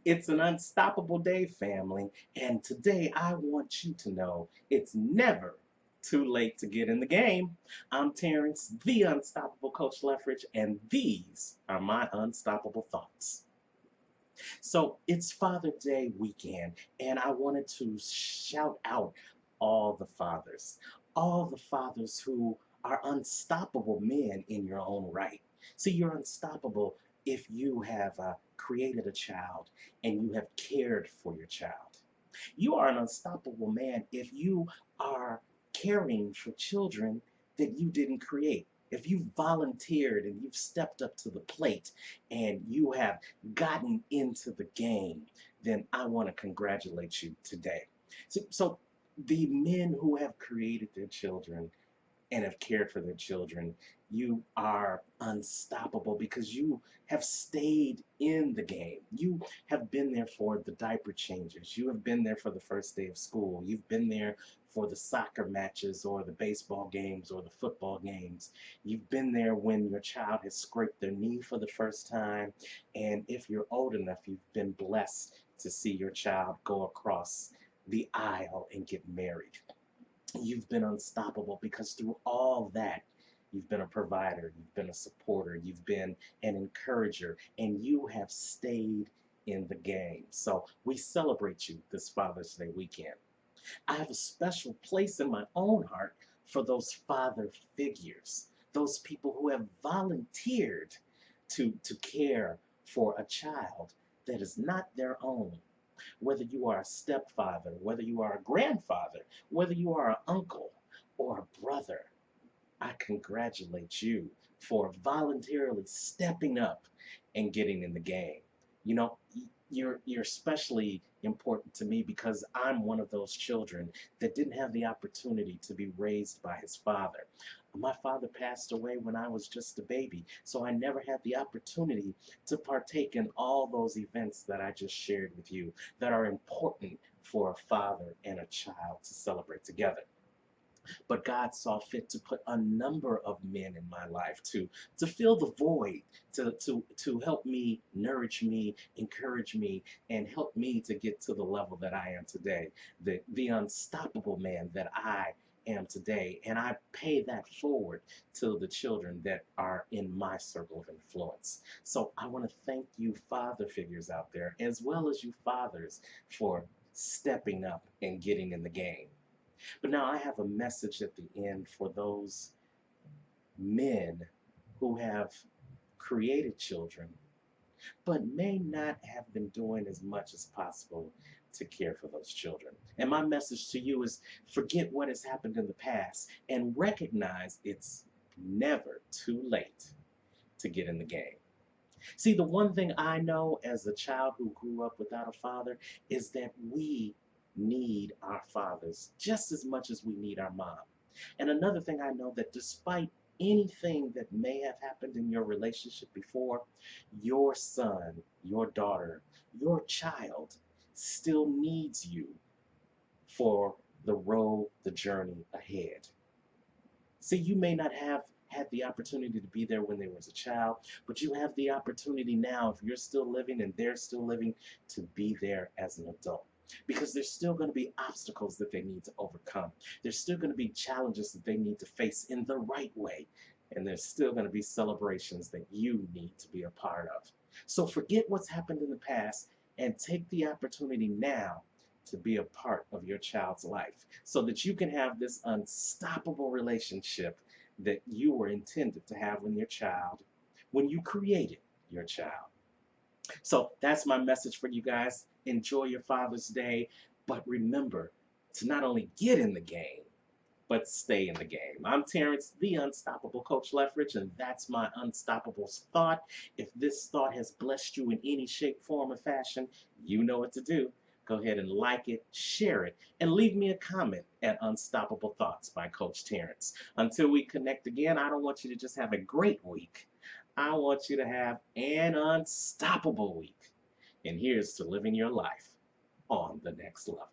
It's an unstoppable day, family, and today I want you to know it's never too late to get in the game. I'm Terrance, the unstoppable Coach Leftridge, and these are my unstoppable thoughts. So it's Father Day weekend, and I wanted to shout out all the fathers who are unstoppable men in your own right. See, you're unstoppable if you have created a child and you have cared for your child. You are an unstoppable man if you are caring for children that you didn't create. If you've volunteered and you've stepped up to the plate and you have gotten into the game, then I want to congratulate you today. So the men who have created their children and have cared for their children, you are unstoppable because you have stayed in the game. You have been there for the diaper changes. You have been there for the first day of school. You've been there for the soccer matches or the baseball games or the football games. You've been there when your child has scraped their knee for the first time. And if you're old enough, you've been blessed to see your child go across the aisle and get married. You've been unstoppable because through all that, you've been a provider, you've been a supporter, you've been an encourager, and you have stayed in the game. So we celebrate you this Father's Day weekend. I have a special place in my own heart for those father figures, those people who have volunteered to care for a child that is not their own. Whether you are a stepfather, whether you are a grandfather, whether you are an uncle or a brother, I congratulate you for voluntarily stepping up and getting in the game. You know, you're especially important to me because I'm one of those children that didn't have the opportunity to be raised by his father. My father passed away when I was just a baby, so I never had the opportunity to partake in all those events that I just shared with you that are important for a father and a child to celebrate together. But God saw fit to put a number of men in my life to fill the void, to help me, nourish me, encourage me, and help me to get to the level that I am today, the unstoppable man that I am today. And I pay that forward to the children that are in my circle of influence. So I want to thank you, father figures out there, as well as you fathers, for stepping up and getting in the game. But now I have a message at the end for those men who have created children, but may not have been doing as much as possible to care for those children. And my message to you is forget what has happened in the past and recognize it's never too late to get in the game. See, the one thing I know as a child who grew up without a father is that we need our fathers just as much as we need our mom. And another thing I know that despite anything that may have happened in your relationship before, your son, your daughter, your child still needs you for the road, the journey ahead. See, you may not have had the opportunity to be there when they was a child, but you have the opportunity now, if you're still living and they're still living, to be there as an adult. Because there's still going to be obstacles that they need to overcome. There's still going to be challenges that they need to face in the right way. And there's still going to be celebrations that you need to be a part of. So forget what's happened in the past and take the opportunity now to be a part of your child's life so that you can have this unstoppable relationship that you were intended to have with your child when you created your child. So that's my message for you guys. Enjoy your Father's Day, but remember to not only get in the game, but stay in the game. I'm Terrance, the unstoppable Coach Leftridge, and that's my unstoppable thought. If this thought has blessed you in any shape, form, or fashion, you know what to do. Go ahead and like it, share it, and leave me a comment at Unstoppable Thoughts by Coach Terrance. Until we connect again, I don't want you to just have a great week. I want you to have an unstoppable week. And here's to living your life on the next level.